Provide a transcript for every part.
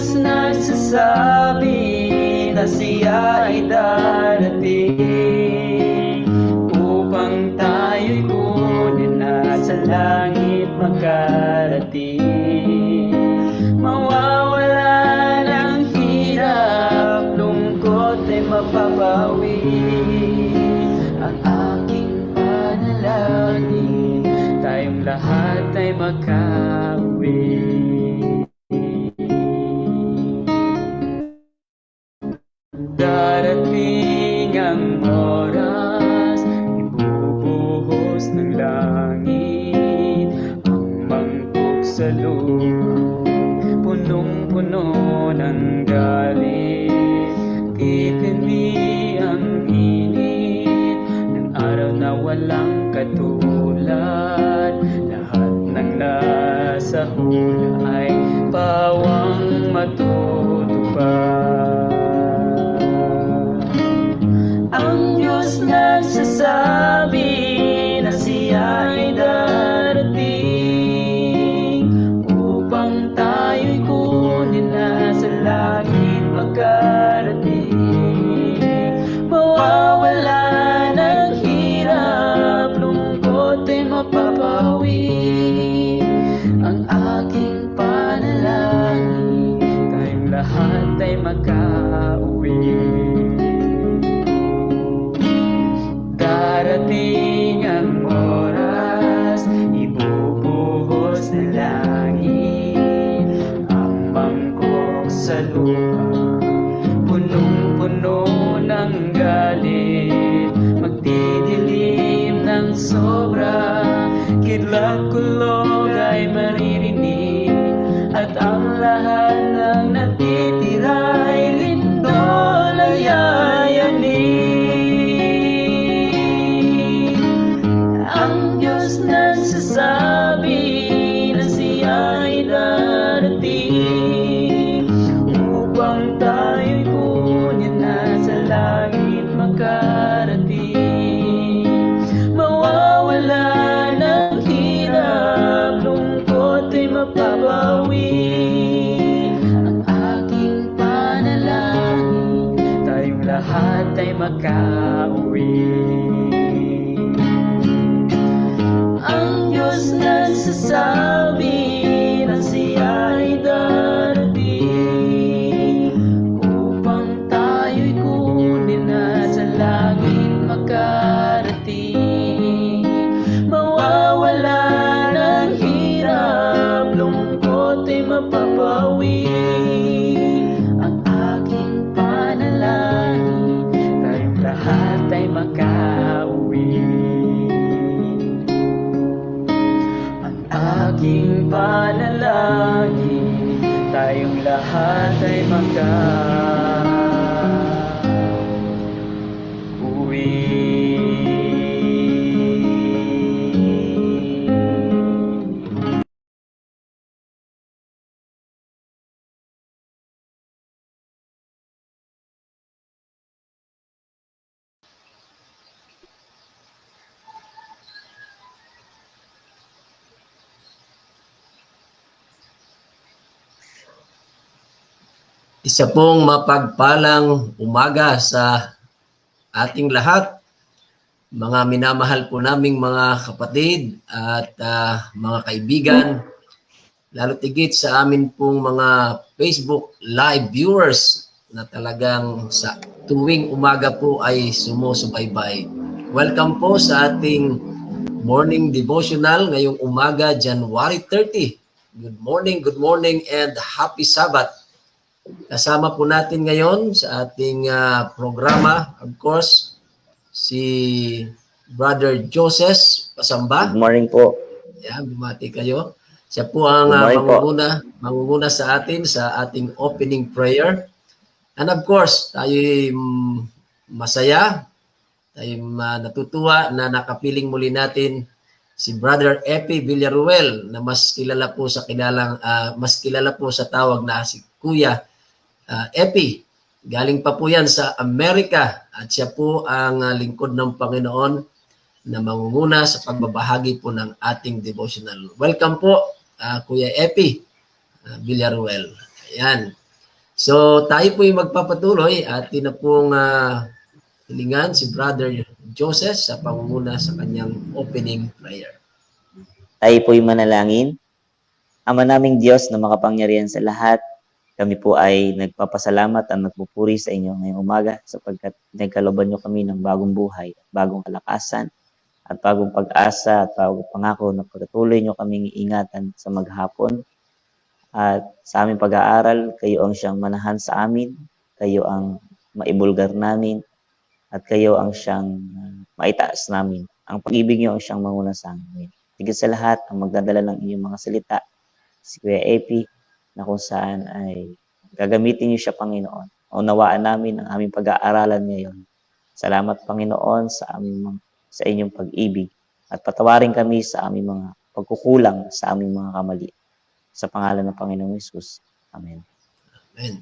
Diyos nagsasabi na siya ay darating upang tayo'y kunin at sa langit makarating. Mawawala ng hirap, lungkot ay mapapawi. Ang aking panalangin, tayong lahat ay makauwi. Darating ang oras, ibubuhos ng langit ang mangkok sa lupa, punong-puno ng galit. Titindi ang init ng araw na walang katulad. Lahat ng nasa hula ay pawang matutupad. Ang Diyos nagsasabi na siya ay darating upang tayo'y kunin na sa langit makarating. Mawawala ng hirap, lungkot ay mapapawi. Ang aking panalangin, tayong lahat ay makauwi. Darating ang oras, ibubuhos na langit ang mangkok sa lupa, punong-puno ng galit. Magdidilim ng sobra, kidlat-kulog ay maririnig, at ang lahat ng natitira'y lindol ay yayanig. Ang Diyos nagsasabi na siya ay darating upang tayo'y kunin na sa langit makarating. Mawawala ng hirap, lungkot ay mapapawi. Ang aking panalangin, tayong lahat ay makauwi. Ang Diyos nagsasabi na siya ay darating upang tayo'y kunin na sa langit makarating. Mawawala ng hirap, lungkot ay mapapawi. Ang aking panalangin, tayong lahat ay makauwi. Aking panalangin, tayong lahat ay makauwi. Isa pong mapagpalang umaga sa ating lahat, mga minamahal po naming mga kapatid at mga kaibigan, lalo tigit sa amin pong mga Facebook live viewers na talagang sa tuwing umaga po ay sumusubaybay. Welcome po sa ating morning devotional ngayong umaga, January 30. Good morning and happy Sabbath. Kasama po natin ngayon sa ating programa, of course, si Brother Joseph Pasamba. Good morning po. Yan, bumati kayo. Siya po ang mangunguna sa atin sa ating opening prayer. And of course, tayo masaya, tayo natutuwa na nakapiling muli natin si Brother Epi Villaruel na mas kilala po sa tawag na si Kuya Epi. Galing pa po yan sa Amerika at siya po ang lingkod ng Panginoon na mangunguna sa pagbabahagi po ng ating devotional. Welcome po, Kuya Epi Villaruel. Ayan. So tayo po yung magpapatuloy at na pong hilingan si Brother Joseph sa pangunguna sa kanyang opening prayer. Tayo po'y manalangin. Ama naming Diyos na makapangyarihan sa lahat, kami po ay nagpapasalamat at nagpupuri sa inyo ngayong umaga sapagkat nagkaloban nyo kami ng bagong buhay, bagong kalakasan, at bagong pag-asa at bagong pangako na pagpatuloy nyo kaming iingatan sa maghapon. At sa aming pag-aaral, kayo ang siyang manahan sa amin, kayo ang maibulgar namin, at kayo ang siyang maitaas namin. Ang pag-ibig nyo ang siyang manguna sa amin. Higit sa lahat, ang magdadala ng inyong mga salita, si Kuya Epi, na kung saan ay gagamitin niyo siya, Panginoon. Unawaan namin ang aming pag-aaralan ngayon. Salamat, Panginoon, sa inyong pag-ibig at patawarin kami sa aming mga pagkukulang, sa aming mga kamali. Sa pangalan ng Panginoong Hesus. Amen. Amen.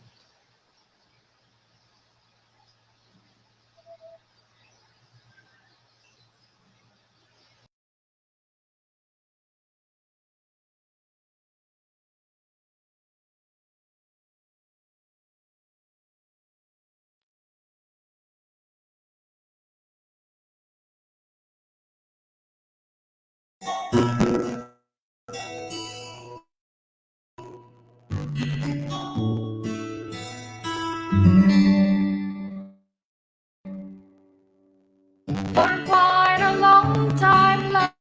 For quite a long time, love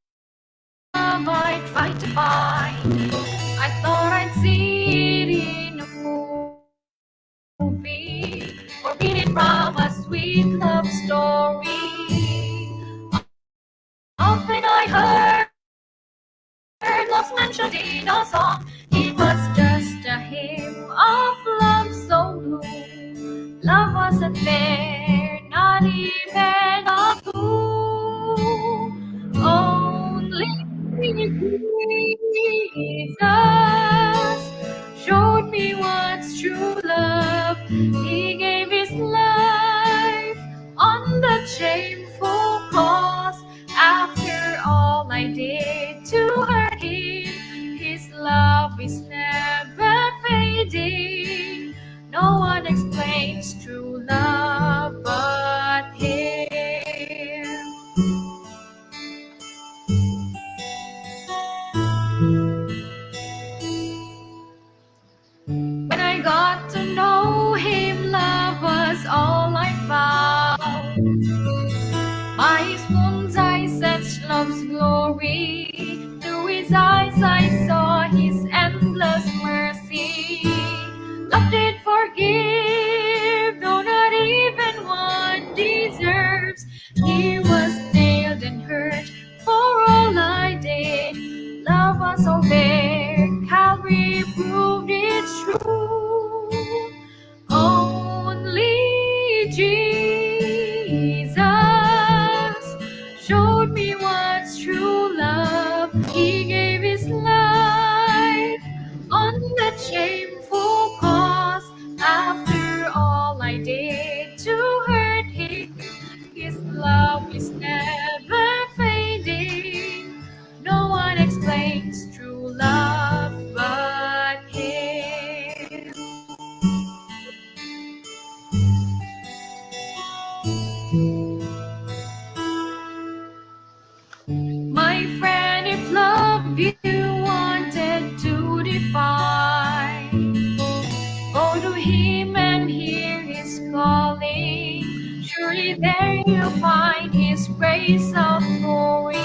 I tried to find. I thought I'd see it in a movie, or read it from a sweet love story. Often I heard love's mentioned in a song. It was just a hymn of love so blue. Love wasn't there, not even a clue. Only Jesus showed me what's true love. He gave his life on that shameful cross. After all I did to hurt him, his love is never fading. No one explains true love but him. When I got to know him, love was all I found. By his wounds I sensed love's glory. Through his eyes I saw his endless mercy. Love did forgive, though not even one deserves. He was nailed and hurt for all I did. Love was all there, Calvary proved it's true. Only Jesus showed me what's true love. He gave his life on that shameful cross. After all I did to hurt him, his love is never fading. No one explains true love but him. My friend, if love you wanted to define, go to him and hear his calling. Surely there you'll find his grace outpouring.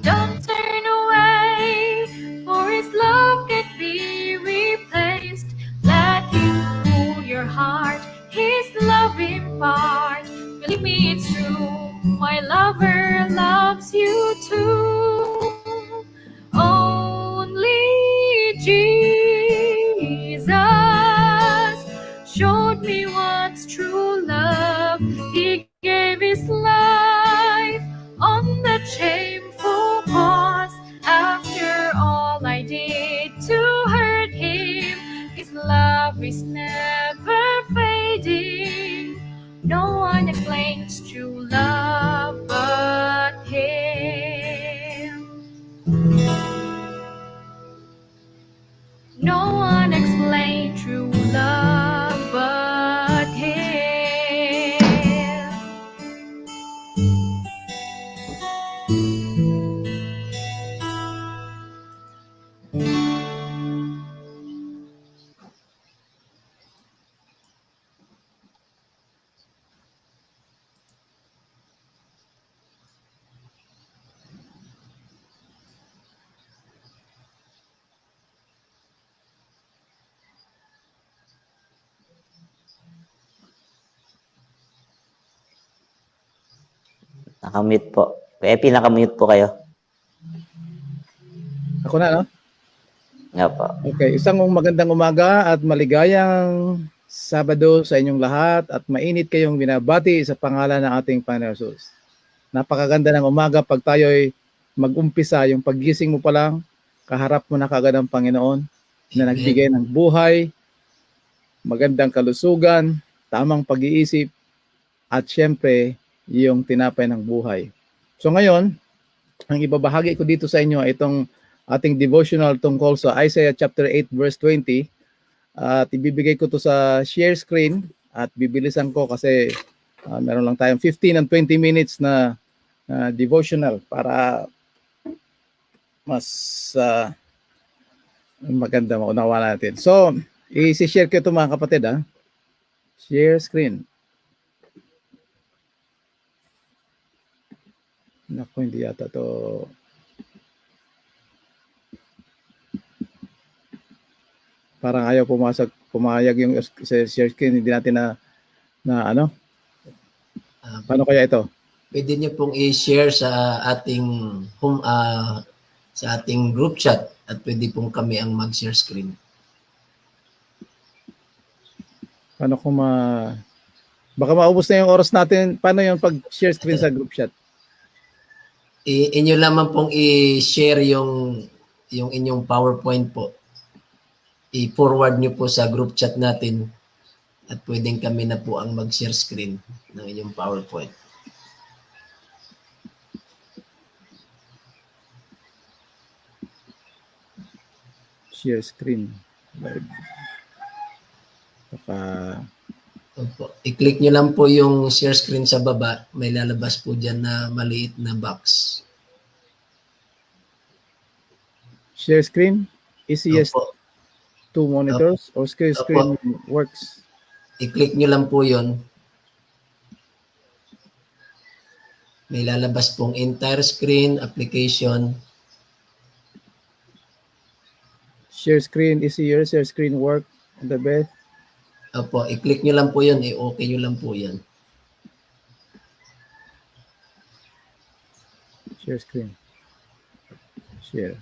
Don't turn away, for his love can't be replaced. Let him cool your heart, his love impart. Believe me, it's true, my lover loves you too. Only Jesus showed me what's true love. He gave his life on that shameful cross. After all I did to hurt him, his love is never fading. No one explains true love but him. No one explains true love Nakamute po. Kaya pinakamute po kayo. Ako na, no? Nga po. Okay, isang magandang umaga at maligayang Sabado sa inyong lahat at mainit kayong binabati sa pangalan ng ating Panginoon Jesus. Napakaganda ng umaga pag tayo'y mag-umpisa, yung paggising mo pa lang, kaharap mo na kaagad ang Panginoon na nagbigay ng buhay, magandang kalusugan, tamang pag-iisip, at syempre, yung tinapay ng buhay. So ngayon, ang ibabahagi ko dito sa inyo ay itong ating devotional tungkol sa Isaiah chapter 8 verse 20. At ibibigay ko to sa share screen at bibilisan ko kasi meron lang tayong 15 and 20 minutes na devotional para mas maganda maunawa natin. So, i-share ko ito mga kapatid. Share screen. Naku, hindi yata to. Parang ayaw pumayag yung share screen, hindi natin na paano kaya ito? Pwede niyo pong i-share sa ating sa ating group chat at pwede pong kami ang mag-share screen. Paano kung baka maubos na yung oras natin. Paano yung pag-share screen sa group chat? Inyo lamang pong i-share yung inyong PowerPoint po. I-forward niyo po sa group chat natin at pwedeng kami na po ang mag-share screen ng inyong PowerPoint. Share screen. Opo. I-click nyo lang po yung share screen sa baba. May lalabas po dyan na maliit na box. Share screen? Easiest Opo. two monitors or screen works? I-click nyo lang po yun. May lalabas pong entire screen, application. Share screen easier, share screen work the best. Opo, i-click nyo lang po yun. I-okay nyo lang po yan. Share screen. Share.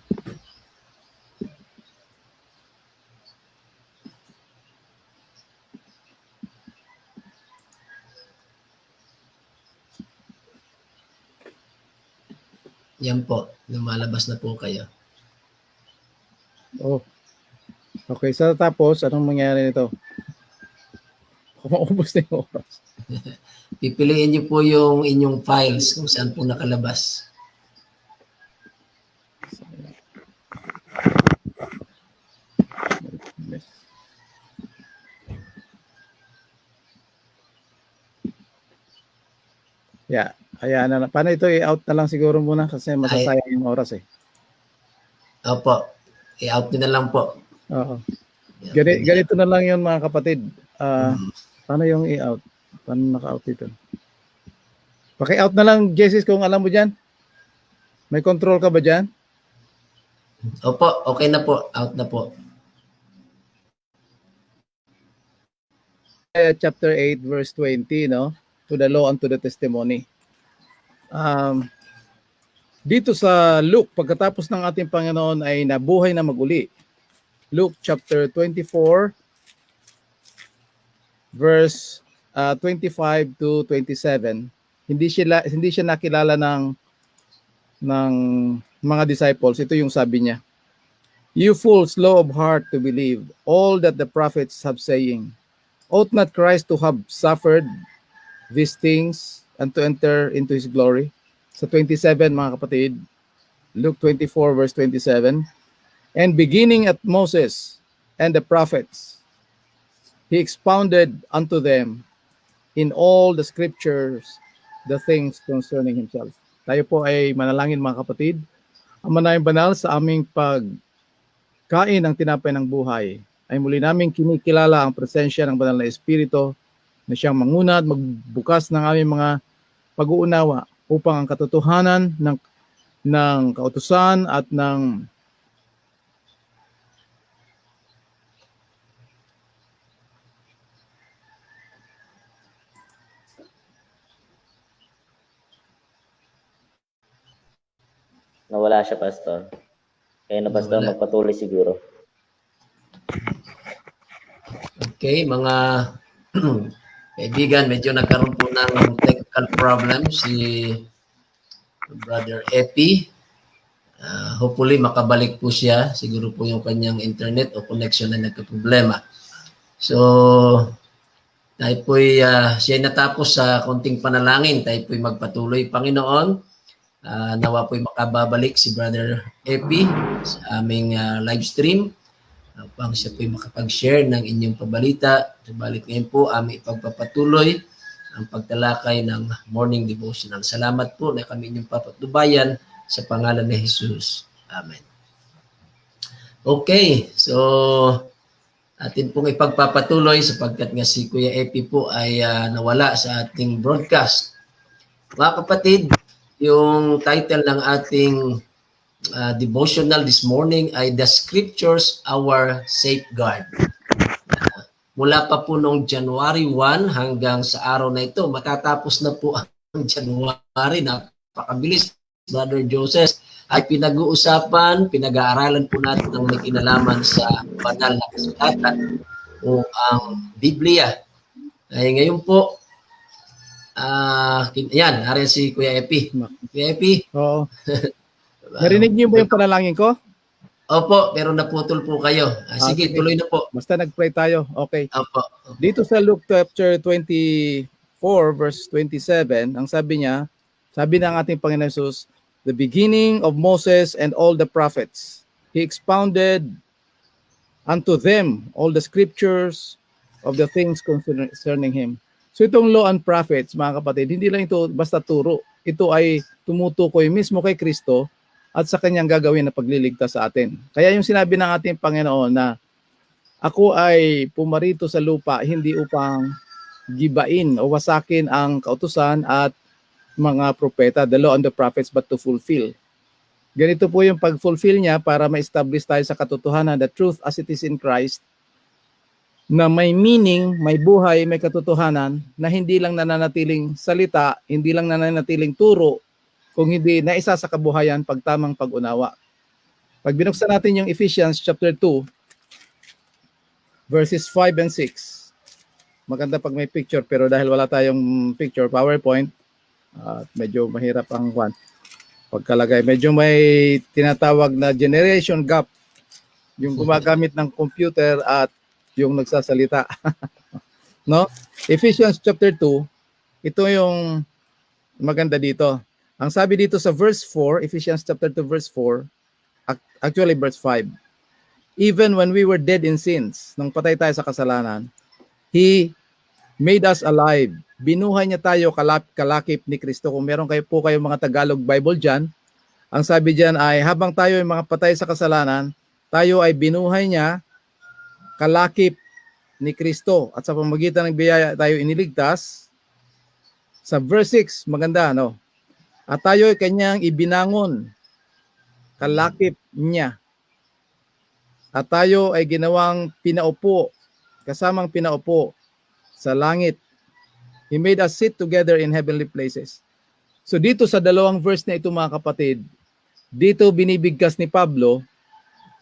Yan po. Lumalabas na po kayo. Oh. Okay, sa tapos, anong mangyari nito? Maubos na yung oras. Pipiliin nyo po yung inyong files kung saan po nakalabas. Yeah, ayan na. Paano ito i-out na lang siguro muna kasi masasayang yung oras eh. Opo, i-out nyo na lang po. Oo. Ganito na lang yun mga kapatid. Paano yung i-out? Paano naka-out ito? Paki-out na lang, Jesus, kung alam mo dyan. May control ka ba dyan? Opo, okay na po. Out na po. Chapter 8, verse 20, no? To the law and to the testimony. Dito sa Luke, pagkatapos ng ating Panginoon ay nabuhay na maguli. Luke chapter 24, verse 25 to 27. Hindi siya nakilala ng mga disciples. Ito yung sabi niya. You fools, slow of heart to believe all that the prophets have saying. Ought not Christ to have suffered these things and to enter into his glory? Sa 27 mga kapatid, Luke 24 verse 27. And beginning at Moses and the prophets, he expounded unto them in all the scriptures the things concerning himself. Tayo po ay manalangin mga kapatid. Ang manayang banal sa aming pagkain ng tinapay ng buhay ay muli naming kinikilala ang presensya ng banal na Espiritu na siyang manguna at magbukas ng aming mga pag-uunawa upang ang katotohanan ng kautusan at ng Nawala siya, Pastor. Kaya na, Pastor, Nawala. magpatuloy siguro. Okay, mga kaibigan, medyo nagkaroon po ng technical problem si Brother Epi. Hopefully makabalik po siya. Siguro po yung kanyang internet o connection na nagka-problema. So, tayo po'y siya natapos sa konting panalangin. Tayo po'y magpatuloy. Panginoon, nawa po'y makababalik si Brother Epi sa aming live stream upang siya po'y makapag-share ng inyong pabalita. Subalit ngayon po, aming ipagpapatuloy ang pagtalakay ng morning devotional. Salamat po na kami inyong papatubayan sa pangalan ni Jesus. Amen. Okay, so atin pong ipagpapatuloy sapagkat nga si Kuya Epi po ay nawala sa ating broadcast. Mga kapatid, yung title ng ating devotional this morning ay The Scriptures, Our Safeguard. Mula pa po noong January 1 hanggang sa araw na ito, matatapos na po ang January, napakabilis. Brother Joseph, ay pinag-uusapan, pinag-aaralan po natin ang may kinalaman sa banal na kasulatan o ang Biblia. Ay ngayon po, yan, hari si Kuya Epi. Kuya Epi. Oo. Narinig niyo ba yung panalangin ko? Opo, pero naputol po kayo. Sige, tuloy na po. Basta nag-pray tayo. Okay. Opo. Dito sa Luke chapter 24 verse 27, ang sabi niya, sabi ng ating Panginoon Jesus, the beginning of Moses and all the prophets. He expounded unto them all the scriptures of the things concerning him. So itong law and prophets, mga kapatid, hindi lang ito basta turo. Ito ay tumutukoy mismo kay Kristo at sa kanyang gagawin na pagliligtas sa atin. Kaya yung sinabi ng ating Panginoon na ako ay pumarito sa lupa hindi upang gibain o wasakin ang kautusan at mga propeta, the law and the prophets, but to fulfill. Ganito po yung pag-fulfill niya para ma-establish tayo sa katotohanan, the truth as it is in Christ, na may meaning, may buhay, may katotohanan, na hindi lang nananatiling salita, hindi lang nananatiling turo, kung hindi naisa sa kabuhayan pag tamang pag-unawa. Pag binuksan natin yung Ephesians chapter 2, verses 5 and 6, maganda pag may picture, pero dahil wala tayong picture, PowerPoint, medyo mahirap ang pagkalagay. Medyo may tinatawag na generation gap, yung gumagamit ng computer at yung nagsasalita. No? Ephesians chapter 2, ito yung maganda dito. Ang sabi dito sa verse 4, Ephesians chapter 2 verse 4, actually verse 5, even when we were dead in sins, nung patay tayo sa kasalanan, He made us alive. Binuhay niya tayo kalakip ni Kristo. Kung meron kayo mga Tagalog Bible dyan, ang sabi dyan ay habang tayo ay mga patay sa kasalanan, tayo ay binuhay niya kalakip ni Kristo. At sa pamamagitan ng biyaya tayo iniligtas. Sa verse 6, maganda, no? At tayo ay kanyang ibinangon kalakip niya. At tayo ay ginawang pinaupo, kasamang pinaupo sa langit. He made us sit together in heavenly places. So dito sa dalawang verse na ito, mga kapatid, dito binibigkas ni Pablo,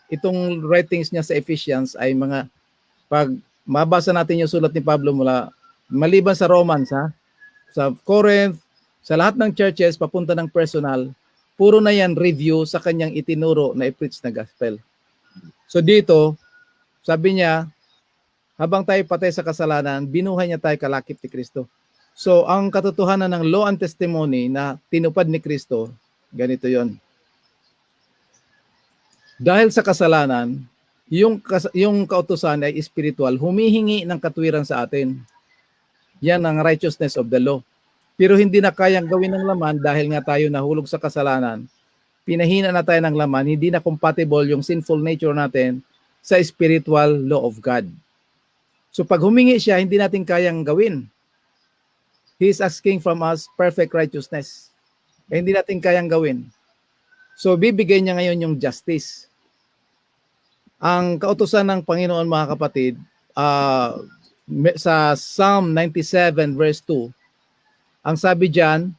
itong writings niya sa Ephesians ay mga, pag mabasa natin yung sulat ni Pablo maliban sa Romans, sa Corinth, sa lahat ng churches, papunta ng personal, puro na yan review sa kanyang itinuro na i-preach na gospel. So dito, sabi niya, habang tayo patay sa kasalanan, binuhay niya tayo kalakip ni Kristo. So, ang katotohanan ng law and testimony na tinupad ni Kristo, ganito yon. Dahil sa kasalanan, yung kautusan ay spiritual, humihingi ng katwiran sa atin. Yan ang righteousness of the law. Pero hindi na kayang gawin ng laman dahil nga tayo nahulog sa kasalanan. Pinahina na tayo ng laman, hindi na compatible yung sinful nature natin sa spiritual law of God. So pag humingi siya, hindi natin kayang gawin. He is asking from us perfect righteousness. Hindi natin kayang gawin. So bibigay niya ngayon yung justice. Ang kautusan ng Panginoon, mga kapatid, sa Psalm 97 verse 2, ang sabi diyan,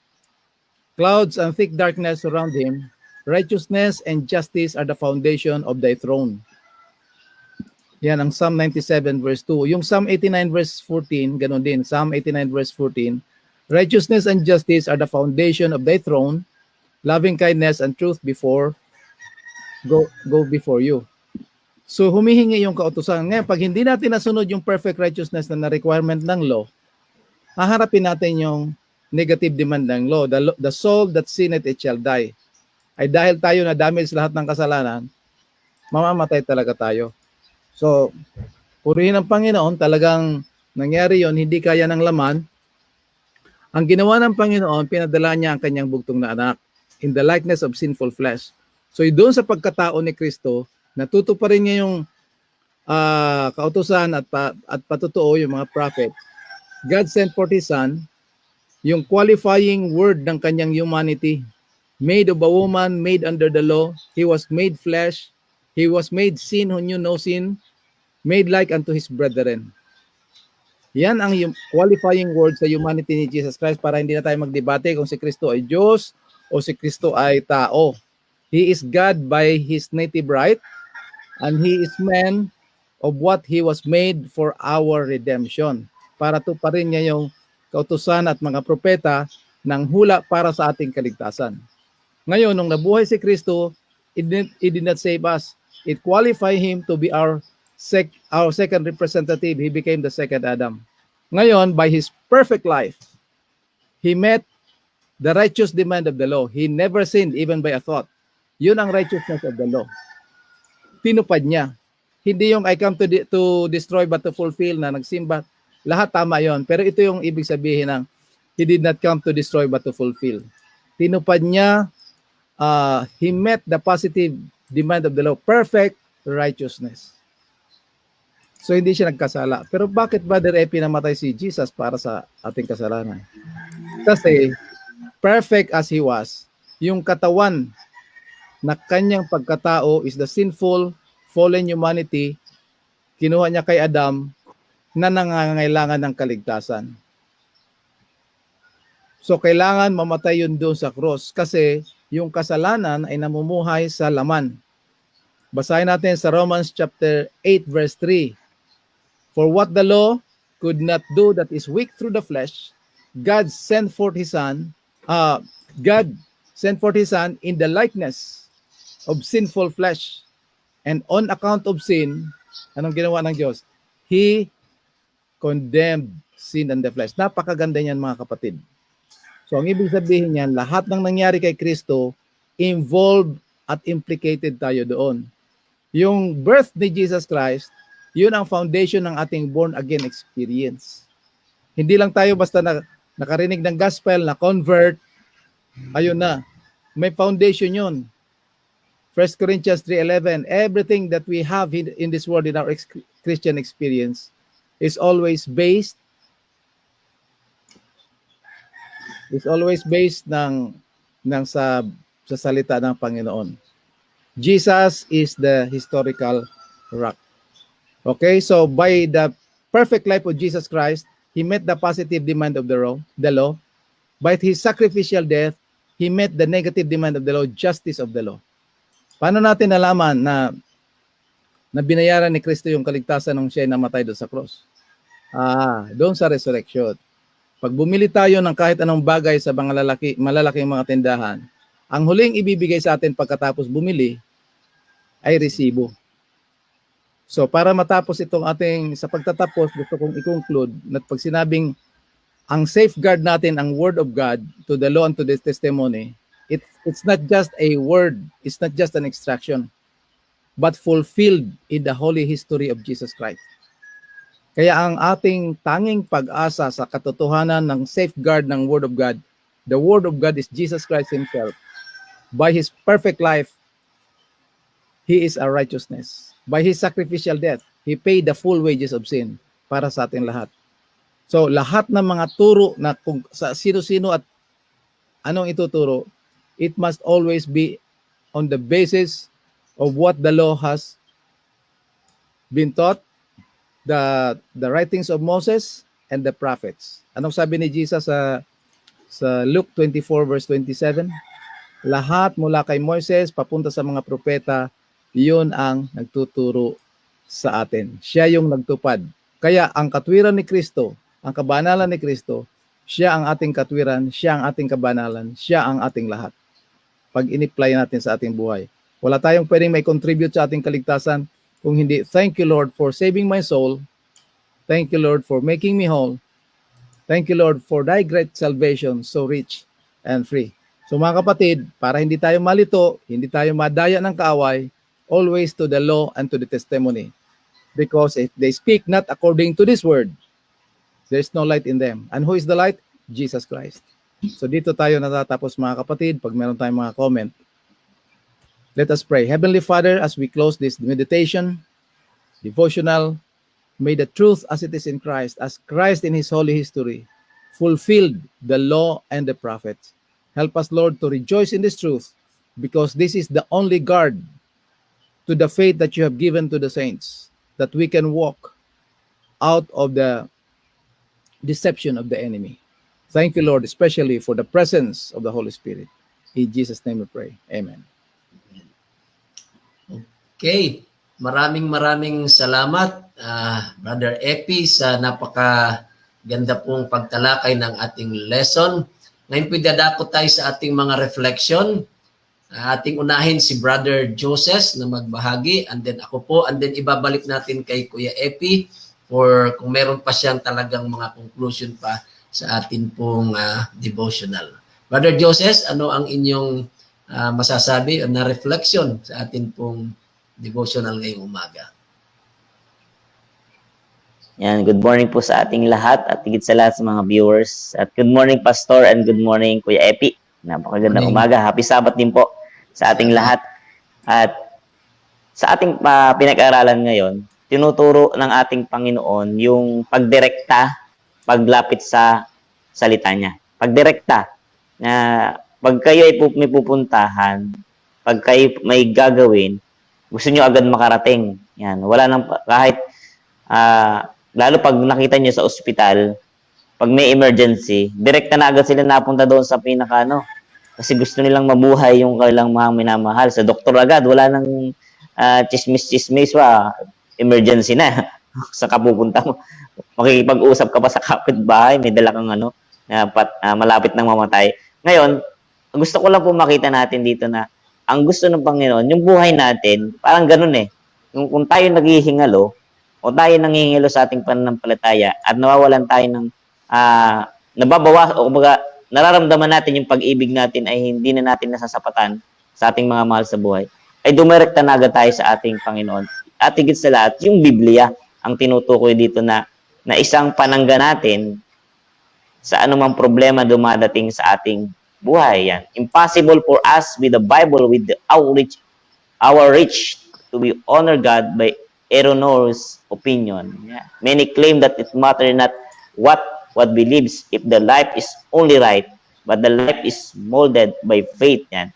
clouds and thick darkness surround him, Righteousness and justice are the foundation of thy throne. Yan ang Psalm 97 verse 2. Yung Psalm 89 verse 14, ganun din. Psalm 89 verse 14. Righteousness and justice are the foundation of thy throne. Loving kindness and truth go before you. So humihingi yung kautusan. Ngayon, pag hindi natin nasunod yung perfect righteousness na requirement ng law, haharapin natin yung negative demand ng law. The soul that sinneth, it shall die. Ay dahil tayo na damage lahat ng kasalanan, mamamatay talaga tayo. So, purihin ng Panginoon, talagang nangyari yon, hindi kaya ng laman. Ang ginawa ng Panginoon, pinadala niya ang kanyang bugtong na anak in the likeness of sinful flesh. So, doon sa pagkatao ni Kristo, natutuparin niya yung kautusan at patotoo yung mga prophet. God sent forth His Son, yung qualifying word ng kanyang humanity, made of a woman, made under the law. He was made flesh. He was made sin who knew no sin, made like unto His brethren. Yan ang qualifying word sa humanity ni Jesus Christ para hindi na tayo magdebate kung si Kristo ay Diyos o si Kristo ay tao. He is God by His native right, and He is man of what He was made for our redemption. Para tuparin niya yung kautusan at mga propeta ng hula para sa ating kaligtasan. Ngayon, nung nabuhay si Kristo, it did not save us. It qualified Him to be our second representative. He became the second Adam. Ngayon, by His perfect life, He met the righteous demand of the law. He never sinned even by a thought. Yun ang righteousness of the law. Tinupad niya. Hindi yung I come to destroy but to fulfill na nagsimba. Lahat tama yon. Pero ito yung ibig sabihin ng He did not come to destroy but to fulfill. Tinupad niya, He met the positive demand of the law. Perfect righteousness. So hindi siya nagkasala. Pero bakit Brother Epi namatay si Jesus para sa ating kasalanan? Kasi perfect as He was, yung katawan na kanyang pagkatao is the sinful, fallen humanity, kinuha niya kay Adam na nangangailangan ng kaligtasan. So kailangan mamatay yun doon sa cross kasi yung kasalanan ay namumuhay sa laman. Basahin natin sa Romans chapter 8 verse 3. For what the law could not do that is weak through the flesh, God sent forth His Son in the likeness of sinful flesh. And on account of sin, anong ginawa ng Diyos? He condemned sin and the flesh. Napakaganda niyan mga kapatid. So ang ibig sabihin niyan, lahat ng nangyari kay Kristo, involved at implicated tayo doon. Yung birth ni Jesus Christ, yun ang foundation ng ating born again experience. Hindi lang tayo basta nakarinig ng gospel, na convert, ayun na. May foundation yun. 1 Corinthians 3:11, everything that we have in this world in our Christian experience is always based sa salita ng Panginoon. Jesus is the historical rock. Okay, so by the perfect life of Jesus Christ, He met the positive demand of the law. By His sacrificial death, He met the negative demand of the law, justice of the law. Paano natin nalaman na binayaran ni Kristo yung kaligtasan nung siya namatay doon sa cross? Doon sa resurrection. Pag bumili tayo ng kahit anong bagay sa mga malalaking mga tindahan, ang huling ibibigay sa atin pagkatapos bumili ay resibo. So para matapos itong sa pagtatapos, gusto kong i-conclude na pag sinabing ang safeguard natin ang Word of God to the law and to the testimony, it's not just a word, it's not just an extraction, but fulfilled in the holy history of Jesus Christ. Kaya ang ating tanging pag-asa sa katotohanan ng safeguard ng Word of God, the Word of God is Jesus Christ Himself. By His perfect life, He is our righteousness. By His sacrificial death, He paid the full wages of sin para sa ating lahat. So lahat ng mga turo na kung sa sino-sino at anong ituturo, it must always be on the basis of what the law has been taught, the writings of Moses and the prophets. Anong sabi ni Jesus sa Luke 24 verse 27? Lahat mula kay Moises papunta sa mga propeta, iyon ang nagtuturo sa atin. Siya yung nagtupad. Kaya ang katwiran ni Kristo, ang kabanalan ni Kristo, siya ang ating katwiran, siya ang ating kabanalan, siya ang ating lahat. Pag in-apply natin sa ating buhay. Wala tayong pwedeng may contribute sa ating kaligtasan kung hindi, thank you Lord for saving my soul. Thank you Lord for making me whole. Thank you Lord for thy great salvation, so rich and free. So mga kapatid, para hindi tayo malito, hindi tayo madaya ng kaaway, always to the law and to the testimony. Because if they speak not according to this word, there is no light in them. And who is the light? Jesus Christ. So dito tayo natatapos mga kapatid, pag meron tayong mga comment. Let us pray. Heavenly Father, as we close this meditation, devotional, may the truth as it is in Christ, as Christ in his holy history, fulfilled the law and the prophets. Help us, Lord, to rejoice in this truth, because this is the only guard to the faith that you have given to the saints, that we can walk out of the deception of the enemy. Thank you, Lord, especially for the presence of the Holy Spirit. In Jesus' name we pray. Amen. Okay. Maraming salamat, Brother Epi, sa napakaganda pong pagtalakay ng ating lesson. Ngayon po dadako tayo sa ating mga reflection. Ating unahin si Brother Joseph na magbahagi, and then ako po, and then ibabalik natin kay Kuya Epi for kung meron pa siyang talagang mga conclusion pa sa atin pong devotional. Brother Joseph, ano ang inyong masasabi na reflection sa atin pong devotional ngayong umaga? Yan, good morning po sa ating lahat at higit sa lahat sa mga viewers. At good morning, Pastor, and good morning, Kuya Epi. Napakagandang umaga. Happy Sabbath din po sa ating lahat. At sa ating pinag-aralan ngayon, tinuturo ng ating Panginoon yung pagdirekta, paglapit sa salita niya. Pagdirekta, na pag kayo ay may pupuntahan, pag kayo may gagawin, gusto nyo agad makarating. Yan, wala nang kahit lalo pag nakita nyo sa ospital, pag may emergency, direkta na agad sila napunta doon sa kasi gusto nilang mabuhay yung kailang mga minamahal. Sa doktor agad, wala nang chismis-chismis, emergency na. Sa kapupunta mo, makikipag-usap ka pa sa kapitbahay, may dala kang malapit nang mamatay. Ngayon, gusto ko lang po makita natin dito na ang gusto ng Panginoon, yung buhay natin, parang ganun eh. Yung kung tayo naghihingalo, o tayo nanghihingalo sa ating pananampalataya at nawawalan tayo ng nababawas o kumbaga nararamdaman natin yung pag-ibig natin ay hindi na natin nasasapatan sa ating mga mahal sa buhay, ay dumirekta na agad tayo sa ating Panginoon. At higit sa lahat, yung Biblia ang tinutukoy dito na isang panangga natin sa anumang problema dumadating sa ating buhay. Yan. Impossible for us with the Bible, with our reach to be honor God by erroneous opinion. Yeah. Many claim that it matter not what believes if the life is only right, but the life is molded by faith. Yan.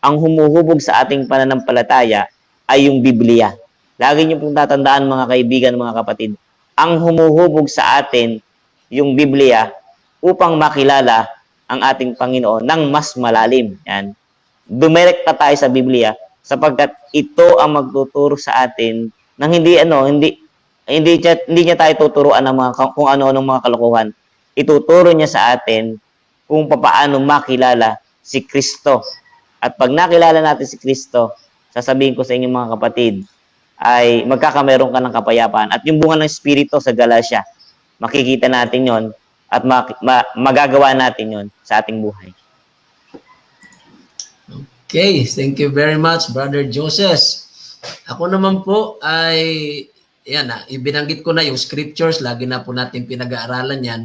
Ang humuhubog sa ating pananampalataya ay yung Biblia. Lagi niyo pong tatandaan mga kaibigan, mga kapatid, ang humuhubog sa atin yung Biblia upang makilala ang ating Panginoon ng mas malalim. Yan. Dumirekta tayo sa Biblia sapagkat ito ang magtuturo sa atin nang hindi niya tayo tuturuan ng kung ano-anong mga kalokohan. Ituturo niya sa atin kung paano makilala si Kristo. At pag nakilala natin si Kristo, sasabihin ko sa inyo mga kapatid, ay magkakameron ka ng kapayapaan. At yung bunga ng Espiritu sa Galatia, makikita natin yon at magagawa natin yon sa ating buhay. Okay, thank you very much, Brother Joseph. Ako naman po ay, ibinanggit ko na yung scriptures, lagi na po natin pinag-aaralan yan.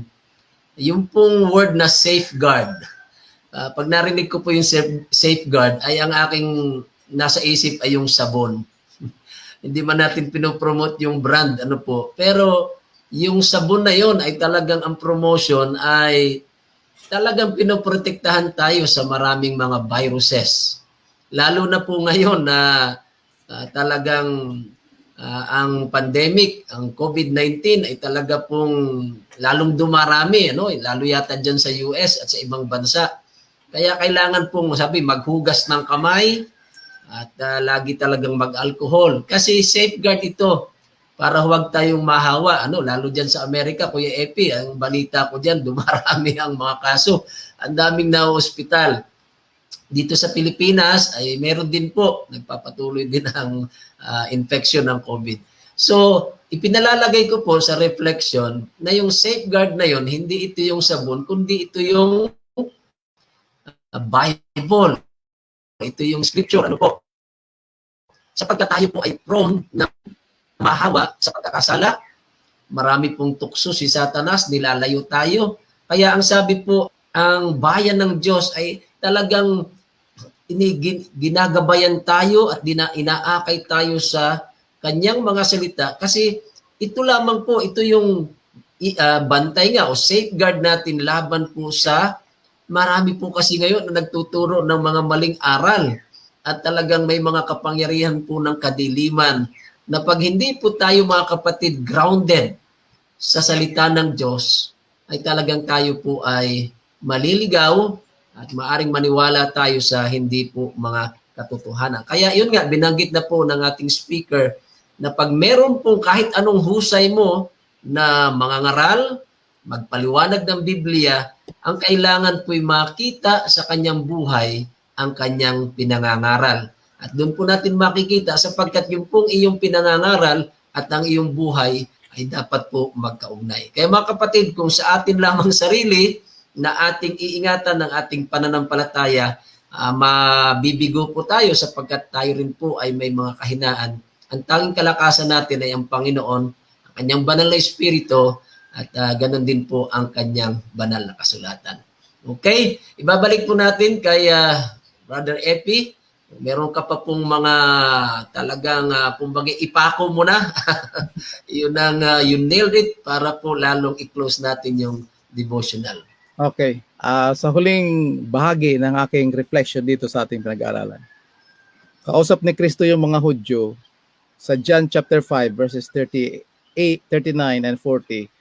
Yung pong word na safeguard. Pag narinig ko po yung safeguard, ay ang aking nasa isip ay yung sabon. Hindi man natin pinopromote yung brand, pero yung sabon na yon ay talagang ang promotion ay talagang pinoprotektahan tayo sa maraming mga viruses. Lalo na po ngayon na talagang ang pandemic, ang COVID-19 ay talaga pong lalong dumarami, lalo yata dyan sa US at sa ibang bansa. Kaya kailangan pong sabi maghugas ng kamay at lagi talagang mag-alcohol. Kasi safeguard ito para huwag tayong mahawa. Lalo dyan sa Amerika, Kuya Epi, ang balita ko dyan, dumarami ang mga kaso. Ang daming na-hospital. Dito sa Pilipinas ay meron din po, nagpapatuloy din ang infection ng COVID. So, ipinalalagay ko po sa reflection na yung safeguard na yon hindi ito yung sabon, kundi ito yung Bible. Ito yung scripture. Ano po? Sapagkat tayo po ay prone na mahawa sa pagkakasala, marami pong tukso si Satanas, nilalayo tayo. Kaya ang sabi po, ang bayan ng Diyos ay talagang ginagabayan tayo at inaakay tayo sa kanyang mga salita kasi ito lamang po, ito yung bantay nga o safeguard natin laban po sa marami po kasi ngayon na nagtuturo ng mga maling aral at talagang may mga kapangyarihan po ng kadiliman na pag hindi po tayo mga kapatid grounded sa salita ng Diyos ay talagang tayo po ay maliligaw at maaring maniwala tayo sa hindi po mga katotohanan. Kaya yun nga, binanggit na po ng ating speaker na pag meron pong kahit anong husay mo na mangangaral, magpaliwanag ng Biblia, ang kailangan po'y makita sa kanyang buhay ang kanyang pinangangaral. At doon po natin makikita sapagkat yung pong iyong pinangangaral at ang iyong buhay ay dapat po magkaugnay. Kaya mga kapatid, kung sa atin lamang sarili na ating iingatan ng ating pananampalataya, mabibigo po tayo sapagkat tayo rin po ay may mga kahinaan. Ang tanging kalakasan natin ay ang Panginoon, ang kanyang banal na Espiritu, at ganun din po ang kanyang banal na kasulatan. Okay? Ibabalik po natin kay Brother Epi. Meron ka pa pong mga talagang kumbaga ipako mo na. Yun ang you nailed it para po lalong i-close natin yung devotional. Okay. Sa huling bahagi ng aking reflection dito sa ating pinag-aaralan. Kausap ni Kristo yung mga Hudyo sa John chapter 5 verses 38, 39 and 40.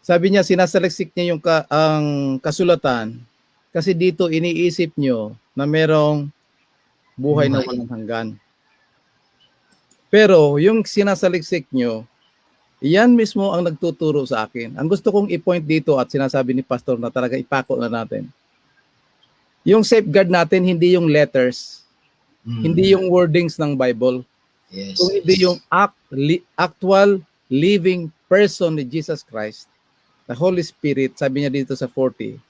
Sabi niya, sinasaliksik niya yung ang kasulatan kasi dito iniisip niyo na merong buhay na walang hanggan. Pero yung sinasaliksik nyo, yan mismo ang nagtuturo sa akin. Ang gusto kong i-point dito at sinasabi ni Pastor na talaga ipako na natin. Yung safeguard natin, hindi yung letters, hindi yung wordings ng Bible, Yes. kung hindi yung actual living person ni Jesus Christ, the Holy Spirit, sabi niya dito sa 40,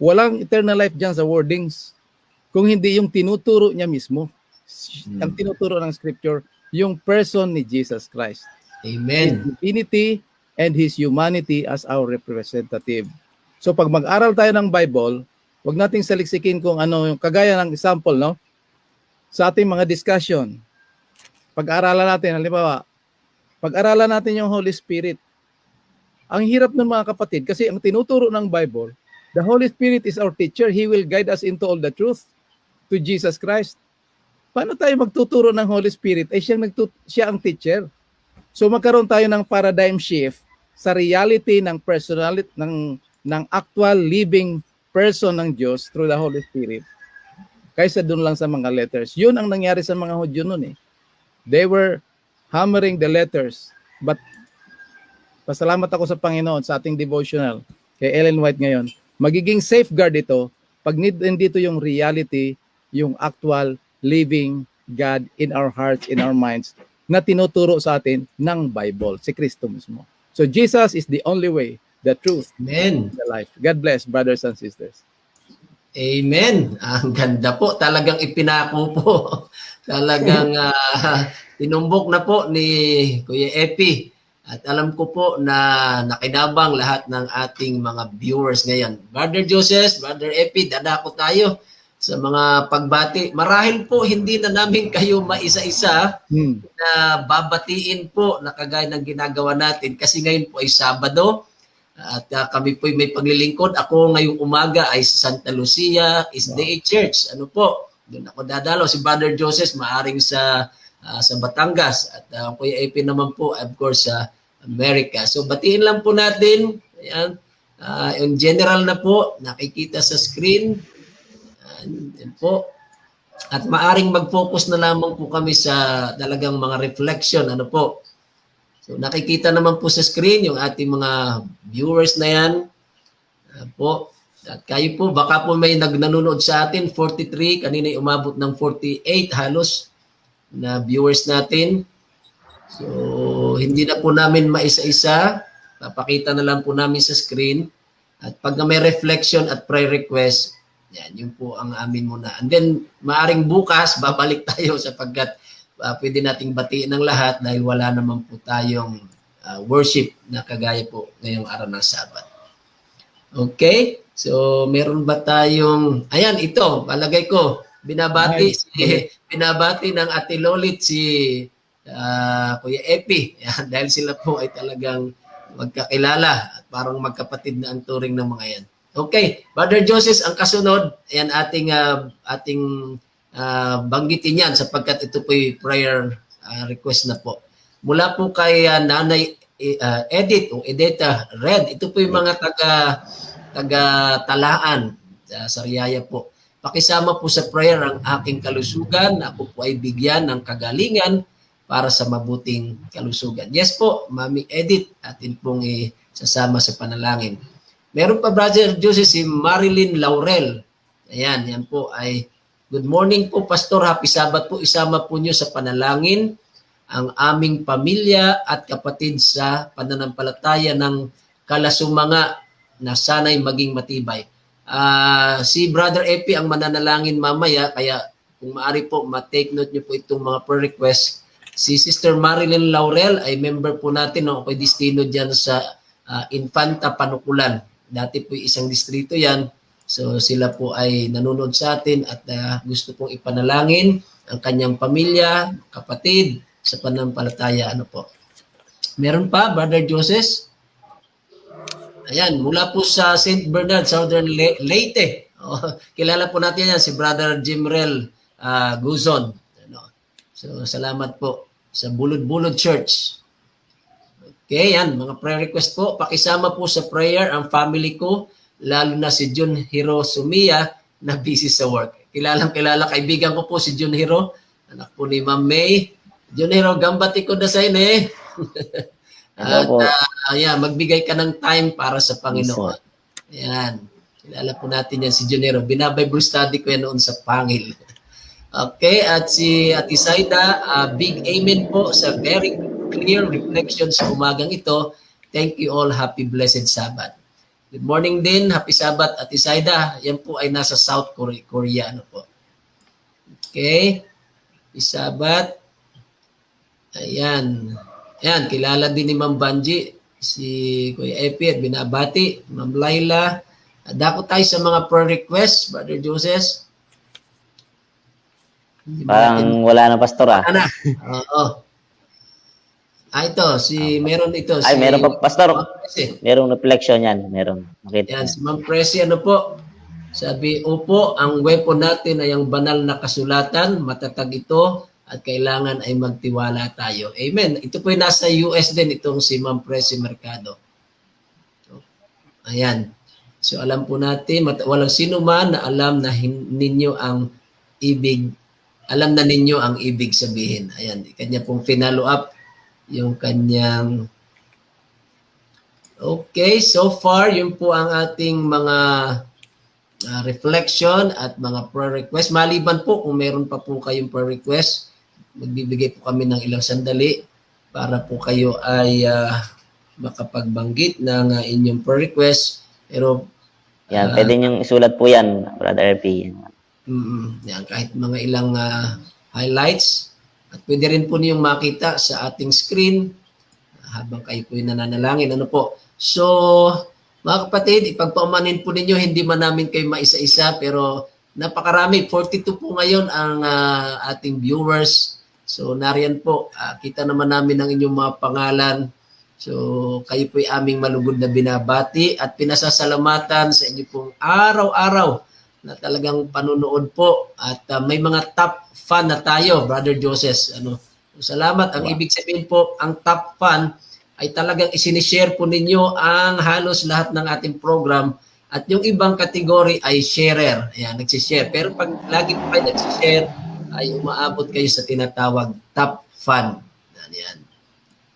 walang eternal life dyan sa wordings. Kung hindi yung tinuturo niya mismo, ang tinuturo ng Scripture, yung person ni Jesus Christ. Amen. His divinity and His humanity as our representative. So pag mag-aral tayo ng Bible, wag nating saliksikin kung ano, yung kagaya ng example, no? Sa ating mga discussion, pag-aralan natin, halimbawa, pag-aralan natin yung Holy Spirit. Ang hirap ng mga kapatid kasi ang tinuturo ng Bible, the Holy Spirit is our teacher. He will guide us into all the truth to Jesus Christ. Paano tayo magtuturo ng Holy Spirit? Ay siya ang teacher. So magkaroon tayo ng paradigm shift sa reality ng personality ng actual living person ng Diyos through the Holy Spirit. Kaysa doon lang sa mga letters. Yun ang nangyari sa mga Hudyo noon eh. They were hammering the letters. But pasalamat ako sa Panginoon sa ating devotional kay Ellen White ngayon. Magiging safeguard ito pag nandito yung reality, yung actual living God in our hearts, in our minds, na tinuturo sa atin ng Bible, si Kristo mismo. So Jesus is the only way, the truth, Amen. the life. God bless, brothers and sisters. Amen. Ang ganda po. Talagang ipinako po. Talagang tinumbok na po ni Kuya Epi. At alam ko po na nakinabang lahat ng ating mga viewers ngayon. Brother Joseph, Brother Epi, dadako tayo sa mga pagbati. Marahil po hindi na namin kayo maisa-isa na babatiin po na kagaya ng ginagawa natin kasi ngayon po ay Sabado. At kami po may paglilingkod. Ako ngayong umaga ay sa Santa Lucia SDA Church. Ano po? Doon ako dadalo. Si Brother Joseph maaring sa Batangas. At Kuya Epi naman po, of course, sa America. So batiin lang po natin. Ayan. Yung general na po, nakikita sa screen. Yan po. At maaring mag-focus na lamang po kami sa talagang mga reflection. Ano po? So nakikita naman po sa screen yung ating mga viewers na yan. Po. At kayo po, baka po may nanonood sa atin, 43, kanina umabot ng 48 halos na viewers natin. So hindi na po namin maisa-isa. Papakita na lang po namin sa screen. At pag may reflection at prayer request, yan, yun po ang amin muna. And then, maaring bukas, babalik tayo sapagkat pwede nating batiin ng lahat dahil wala naman po tayong worship na kagaya po ngayong araw ng Sabat. Okay? So, meron ba tayong, ayan, ito, palagay ko, binabati ng Ate Lolit si Kuya Epi. Yan, dahil sila po ay talagang magkakilala at parang magkapatid na ang turing ng mga yan. Okay, Brother Joseph, ang kasunod, ayan ating banggitin yan sapagkat ito po yung prayer request na po. Mula po kay Nanay Edith o Edita Red, ito po yung mga taga-talaan sa Sariaya po. Pakisama po sa prayer ang aking kalusugan. Ako po ay bigyan ng kagalingan para sa mabuting kalusugan. Yes po, Mami Edith, atin pong isasama sa panalangin. Meron pa, Brother Joseph, si Marilyn Laurel. Ayan, yan po ay, good morning po, Pastor. Happy Sabat po. Isama po nyo sa panalangin ang aming pamilya at kapatid sa pananampalataya ng Kalasumanga na sana'y maging matibay. Si Brother Epi ang mananalangin mamaya, kaya kung maaari po, ma-take note nyo po itong mga prayer requests. Si Sister Marilyn Laurel ay member po natin, no? Ako'y destino dyan sa Infanta Panukulan. Dati po isang distrito yan. So sila po ay nanonood sa atin at gusto pong ipanalangin ang kanyang pamilya, kapatid, sa pananampalataya. Ano po? Meron pa, Brother Joseph? Ayan, mula po sa St. Bernard, Southern Leyte. Kilala po natin yan, si Brother Jimrel Guzon. So salamat po sa Bulod-Bulod Church. Okay, yan, mga prayer request po. Pakisama po sa prayer ang family ko, lalo na si Jun Hiro Sumia na busy sa work. Kilala, kaibigan ko po si Jun Hiro, anak po ni Ma'am May. Jun Hiro, gambati ko na sa inyo At magbigay ka ng time para sa Panginoon. Ayan, kilala po natin yan si Jun Hiro. Bina-Bible study ko yan noon sa Pangil. Okay, at si Ate Saida, big amen po sa very clear reflection sa umagang ito. Thank you all. Happy blessed Sabbath. Good morning din. Happy Sabbath, Ate Saida. Yan po ay nasa South Korea. Ano po. Okay. Happy Sabbath. Ayan. Ayan, kilala din ni Ma'am Banji, si Kuya Epi at binabati, Ma'am Laila. Dako tayo sa mga prayer requests, Brother Joseph. Parang wala na, Pastor, ah. Ano? Oo. Ito, meron ito. Ay, meron pa, Pastor. Presi. Merong reflection yan. Meron. Makita Yan, niya. si Ma'am Presi, ano po? Sabi, opo, ang weapon natin ay ang banal na kasulatan, matatag ito, at kailangan ay magtiwala tayo. Amen. Ito po yung nasa US din, itong si Ma'am Presi Mercado. So, ayan. So, alam po natin, walang sino man na alam na ninyo ang ibig, alam na ninyo ang ibig sabihin. Ayan, kanya pong finalo up yung kanyang okay, so far yun po ang ating mga reflection at mga prayer request. Maliban po kung meron pa po kayong prayer request, magbibigay po kami ng ilang sandali para po kayo ay makapagbanggit ng inyong prayer request. Pero Yan, pwede niyong isulat po yan, Brother RP. yan, kahit mga ilang highlights. At pwede rin po niyong makita sa ating screen habang kayo po yung nananalangin. Ano po? So, mga kapatid, ipagpaumanin po ninyo, hindi man namin kayo maisa-isa, pero napakarami. 42 po ngayon ang ating viewers. So, nariyan po. Kita naman namin ang inyong mga pangalan. So, kayo po yung aming malugod na binabati at pinasasalamatan sa inyo pong araw-araw na talagang panunood po. At may mga top fan na tayo, Brother Joseph. Salamat. Ang ibig sabihin po, ang top fan ay talagang isinishare po ninyo ang halos lahat ng ating program At yung ibang kategory ay sharer. Ayan, nagsishare. Pero pag lagi po kayo nagsishare, ay umaabot kayo sa tinatawag top fan. Ayan.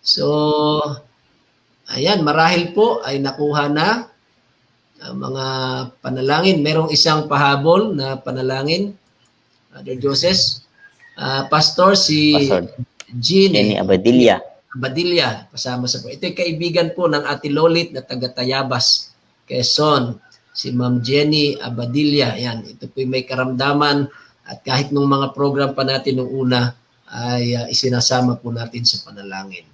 So, ayan, marahil po ay nakuha na ang mga panalangin. Merong isang pahabol na panalangin, Brother Joseph. Pastor, si Pastor Jenny Jenny Abadilla. Abadilla, kasama sa po. Ito'y kaibigan po ng Ate Lolit na taga Tayabas, Quezon. Si Ma'am Jenny Abadilla. Ayan, ito po'y may karamdaman at kahit nung mga program pa natin nung una ay isinasama po natin sa panalangin.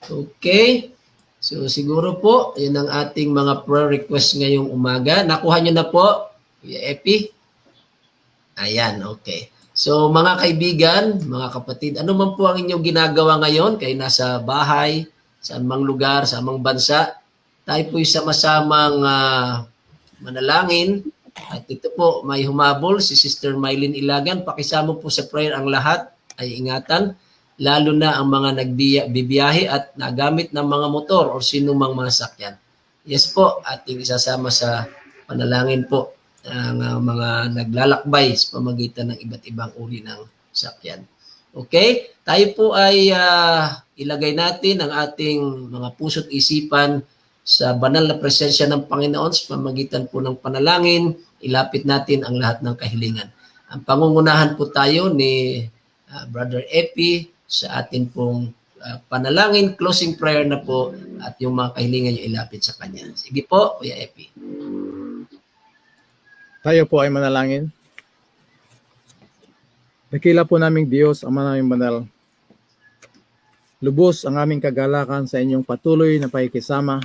Okay. So siguro po, yun ang ating mga prayer request ngayong umaga. Nakuha nyo na po, Kuya Epi? Ayan, okay. So mga kaibigan, mga kapatid, ano man po ang inyong ginagawa ngayon, kayo nasa bahay, sa anumang lugar, sa anumang bansa, tayo po'y sama-samang manalangin. At ito po, may humabol si Sister Mylene Ilagan. Pakisama po sa prayer ang lahat ay ingatan, lalo na ang mga nagbibiyahe at nagamit ng mga motor o sino mang mga sakyan. Yes po, ating isasama sa panalangin po ang mga naglalakbay sa pamagitan ng iba't ibang uri ng sakyan. Okay? Tayo po ay ilagay natin ang ating mga puso't isipan sa banal na presensya ng Panginoon sa pamagitan po ng panalangin. Ilapit natin ang lahat ng kahilingan. Ang pangungunahan po tayo ni Brother Epi sa atin pong panalangin, closing prayer na po at yung mga kahilingan yung ilapit sa Kanya. Sige po, Kuya Epi. Tayo po ay manalangin. Dakila po naming Diyos, Ama naming banal. Lubos ang aming kagalakan sa inyong patuloy na pakikisama.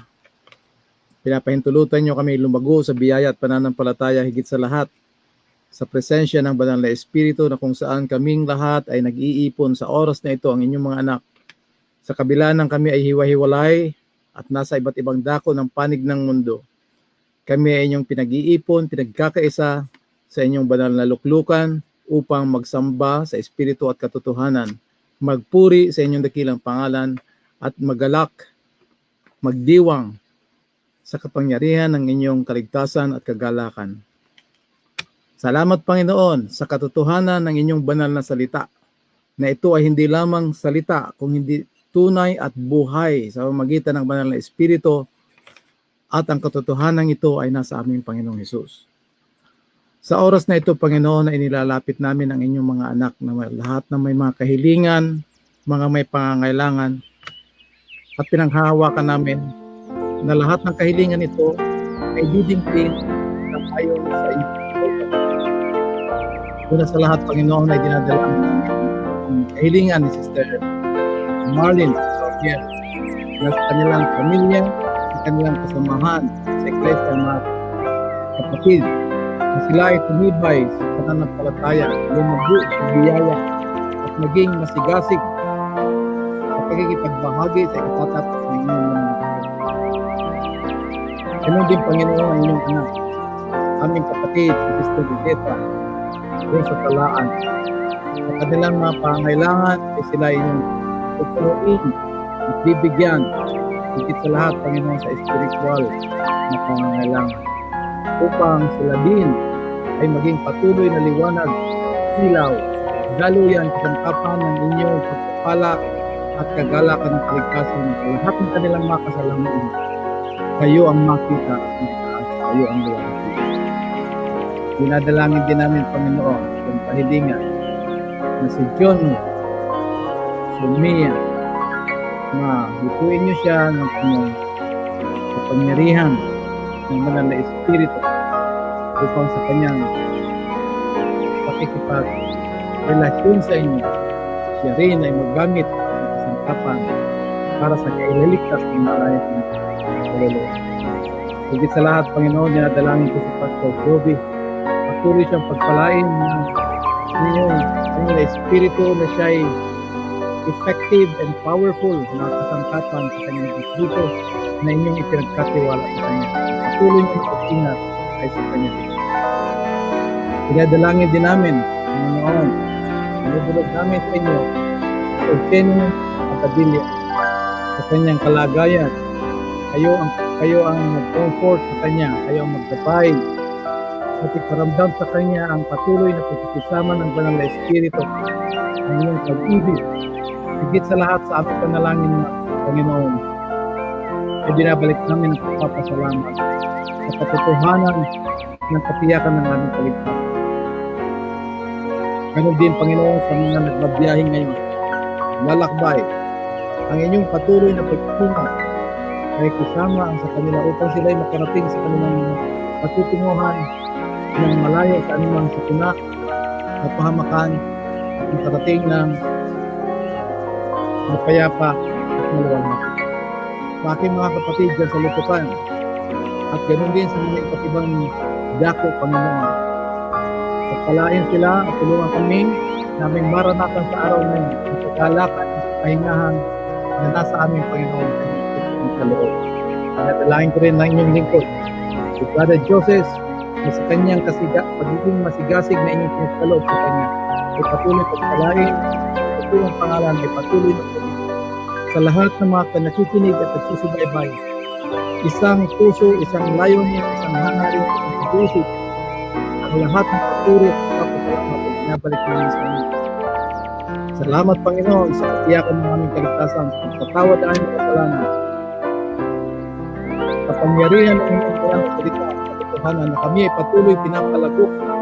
Pinapahintulutan niyo kami lumago sa biyaya at pananampalataya higit sa lahat sa presensya ng banal na Espiritu na kung saan kaming lahat ay nag-iipon sa oras na ito ang inyong mga anak. Sa kabila ng kami ay hiwa-hiwalay at nasa iba't ibang dako ng panig ng mundo. Kami ay inyong pinag-iipon, pinagkakaisa sa inyong banal na luklukan upang magsamba sa Espiritu at katotohanan, magpuri sa inyong dakilang pangalan at magalak, magdiwang sa kapangyarihan ng inyong kaligtasan at kagalakan. Salamat Panginoon sa katotohanan ng inyong banal na salita, na ito ay hindi lamang salita, kung hindi tunay at buhay sa pamamagitan ng banal na Espiritu, at ang katotohanan ito ay nasa aming Panginoong Hesus. Sa oras na ito, Panginoon, ay nilalapit namin ang inyong mga anak na lahat na may mga kahilingan, mga may pangangailangan, at pinanghahawakan namin na lahat ng kahilingan ito ay didingpin ng ayon sa iyo. Una sa lahat, Panginoon, ay dinadala ang kahilingan ni Sister Marlene Sortier na sa kanilang pamilya, sa kanilang kasamahan, sa iglesia, mga kapatid, na sila ay tumibay sa pananampalataya, lumago sa biyaya, at maging masigasig sa pagkikipagbahagi sa ikatatapos ng inyong mga ganun din, Panginoon, ang inyong anak, aming kapatid, si Sister Videta, doon sa talaan. Sa kanilang mga pangailangan, ay sila inyong tuturuin at bibigyan, higit sa lahat, Panginoon, sa spiritual na pangailangan, upang sila din ay maging patuloy na liwanag, ilaw, daluyan, kasangkapan ng inyong pagpapala at kagalakan ng kaligtasan sa lahat ng kanilang mga kasalanan. Kayo ang makita at mataas, kayo ang liwanag. Dinadalangin din namin, Panginoon, ang pahilingan na si John, si Mia, na lutuin niyo siya ng inyong kapangyarihan ng banal na Espiritu upang sa kanyang pakikipag-relasyon sa inyo, siya rin ay magamit ng kasangkapan para sa kailaligtas ng marayas ng kaluluwa. Higit sa lahat, Panginoon, dinadalangin ko si Pastor Joby. Patuloy siyang pagpalain ng inyong Espiritu na siya ay effective and powerful na kasangkapan sa kanyang Espiritu na inyong ipinagkatiwala sa kanya. Patuloy niyong pag-ingat ay sa kanya. Pinadalangin din namin, Panginoon, nabulog namin sa inyo sa Jenny Abadilla, sa kanyang kalagayan, Kayo ang mag-comfort sa Kanya. Kayo ang maggabay. At iparamdam sa Kanya ang patuloy na pagkikisama ng Banal na Espiritu. Ang iyong pag-ibig. Higit sa lahat sa aming panalangin ng Panginoon. Ay binabalik namin ang pagpapasalamat sa katotohanan ng katiyakan ng aming kaligtasan. Ganon din, Panginoon, sa mga nagbabiyahe ngayon. Lalakbay. Ang inyong patuloy na pagkikingat ay kasama ang sa kanila upang sila ay makarating sa kanilang patutunguhan ng malayo sa anumang sakuna at pahamakan at makarating ng mapayapa at maluwalhati. Sa aking mga kapatid dyan sa lutukan at ganoon din sa mga iba't ibang dako, Panginoon. Pagpalain sila at tulungan kami naming maranatan sa araw na yun ang pagkalakan at kahingahan na nasa aming Panginoon sa loob. Pinadalain ko rin ng inyong lingkod, si Brother Joseph, na sa kanyang pagiging masigasig na inyong pinagkaloob sa kanya ay patuloy pagpalain, sa tulong pangalan ay patuloy na pagpalain. Sa lahat ng mga nakikinig at nagsusubaybay, isang puso, isang layunin, isang hangarin, isang pag-iisip, ang lahat ng papuri at pagpapasalamat ay binabalik namin sa inyo. Salamat, Panginoon, sa katiyakan ng aming kaligtasan, sa pagpatawad ang aming kasalanan, sa pangyarihan ng inyong kayang salita, sa katotohanan na kami ay patuloy pinapalagok sa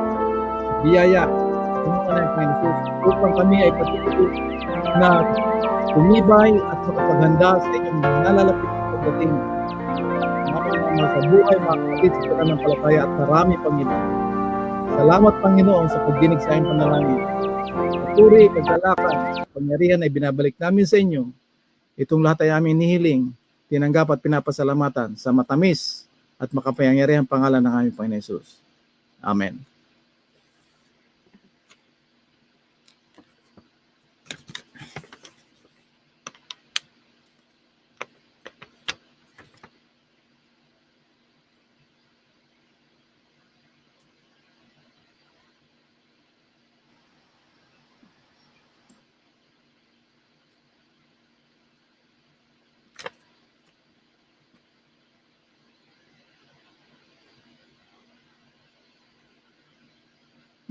biyaya sa Panginoon ng Panginoon, upang kami ay patuloy na tumibay at makapaghanda sa inyong nalalapit na pagdating. Mga sa buhay, mga kapatid sa pananampalataya at marami, Panginoon. Salamat, Panginoon, sa pagdinig sa aming panalangin. Puri, kagalakan, pangyarihan ay binabalik namin sa inyo. Itong lahat ay aming nihiling, tinanggap at pinapasalamatan sa matamis at makapangyarihang pangalan ng aming Panginoon Jesus. Amen.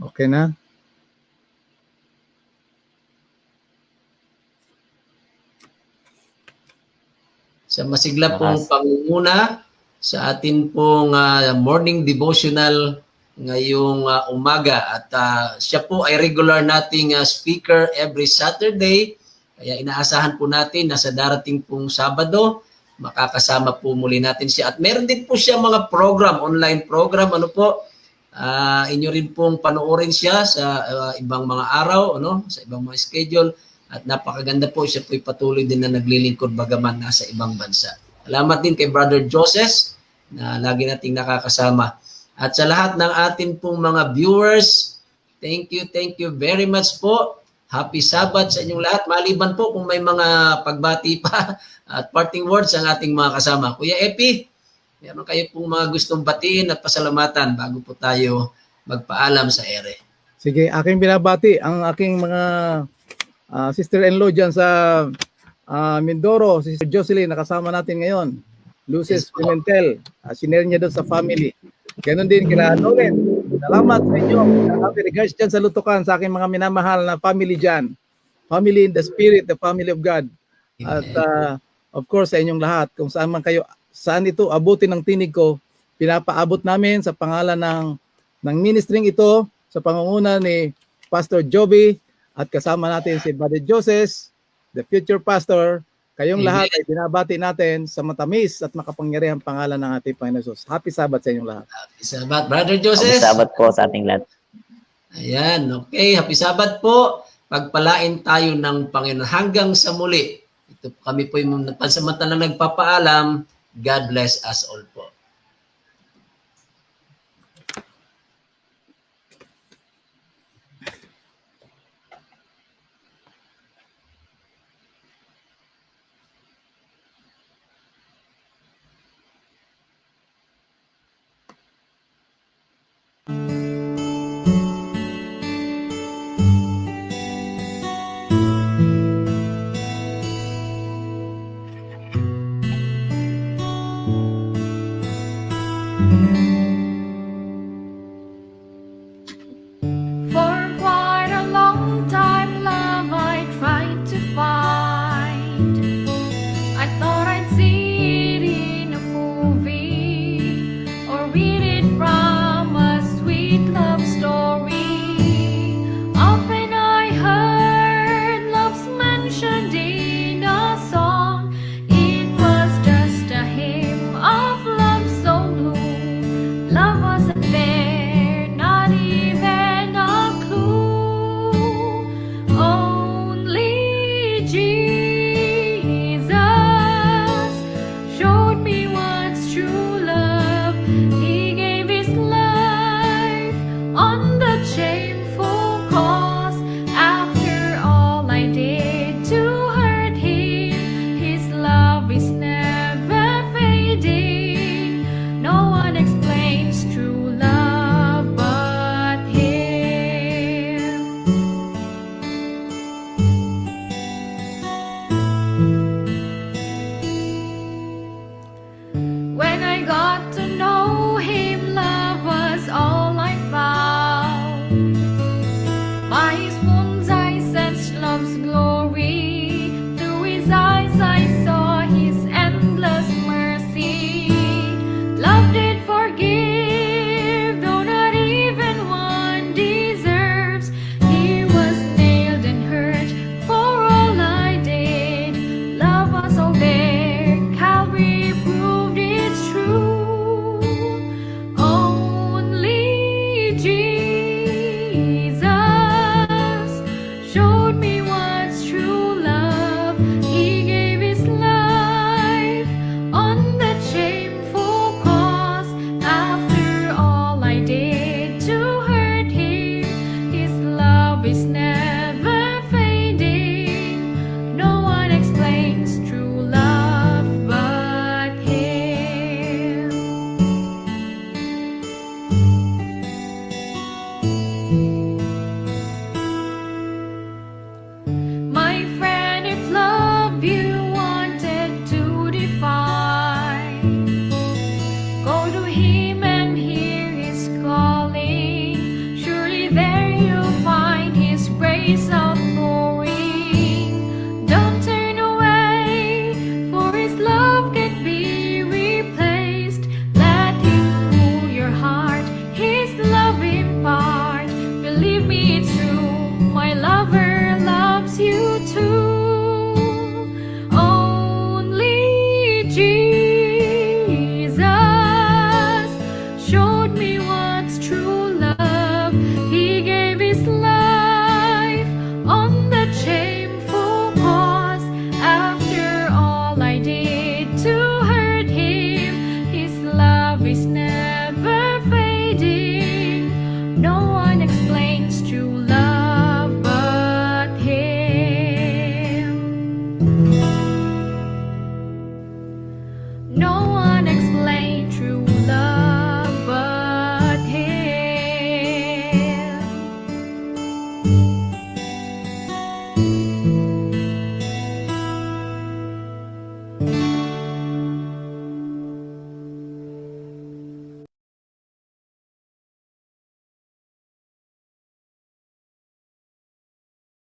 Okay na? Sa masigla pong pangunguna sa atin pong morning devotional ngayong umaga at siya po ay regular nating speaker every Saturday, kaya inaasahan po natin na sa darating pong Sabado makakasama po muli natin siya at meron din po siya mga program, online program, ano po, inyo rin pong panoorin siya sa ibang mga araw, ano, sa ibang mga schedule. At napakaganda po, siya po'y patuloy din na naglilingkod bagaman nasa ibang bansa. Salamat din kay Brother Joseph na lagi nating nakakasama. At sa lahat ng atin pong mga viewers, thank you very much po. Happy Sabbath sa inyong lahat. Maliban po kung may mga pagbati pa at parting words ang ating mga kasama. Kuya Epi, meron kayo pong mga gustong batiin at pasalamatan bago po tayo magpaalam sa ere. Sige, aking binabati ang aking mga sister-in-law dyan sa Mindoro, si Sister Jocelyn, nakasama natin ngayon. Luces Pimentel, sinare niya doon sa family. Ganon din kila Nolen. Salamat sa inyo. Happy regards dyan sa lutukan sa aking mga minamahal na family dyan. Family in the Spirit, the family of God. At of course sa inyong lahat, kung saan man kayo, saan ito abutin ng tinig ko, pinapaabot namin sa pangalan ng ministering ito, sa pangunguna ni Pastor Joby, at kasama natin si Brother Joseph, the future pastor. Kayong lahat ay binabati natin sa matamis at makapangyarihang pangalan ng ating Panginoon Jesus. Happy Sabbath sa inyong lahat. Happy Sabbath, Brother Joseph. Happy Sabbath po sa ating lahat. Ayan, okay. Happy Sabbath po. Pagpalain tayo ng Panginoon hanggang sa muli. Ito kami po yung pansamantalang nagpapaalam. God bless us all po. I got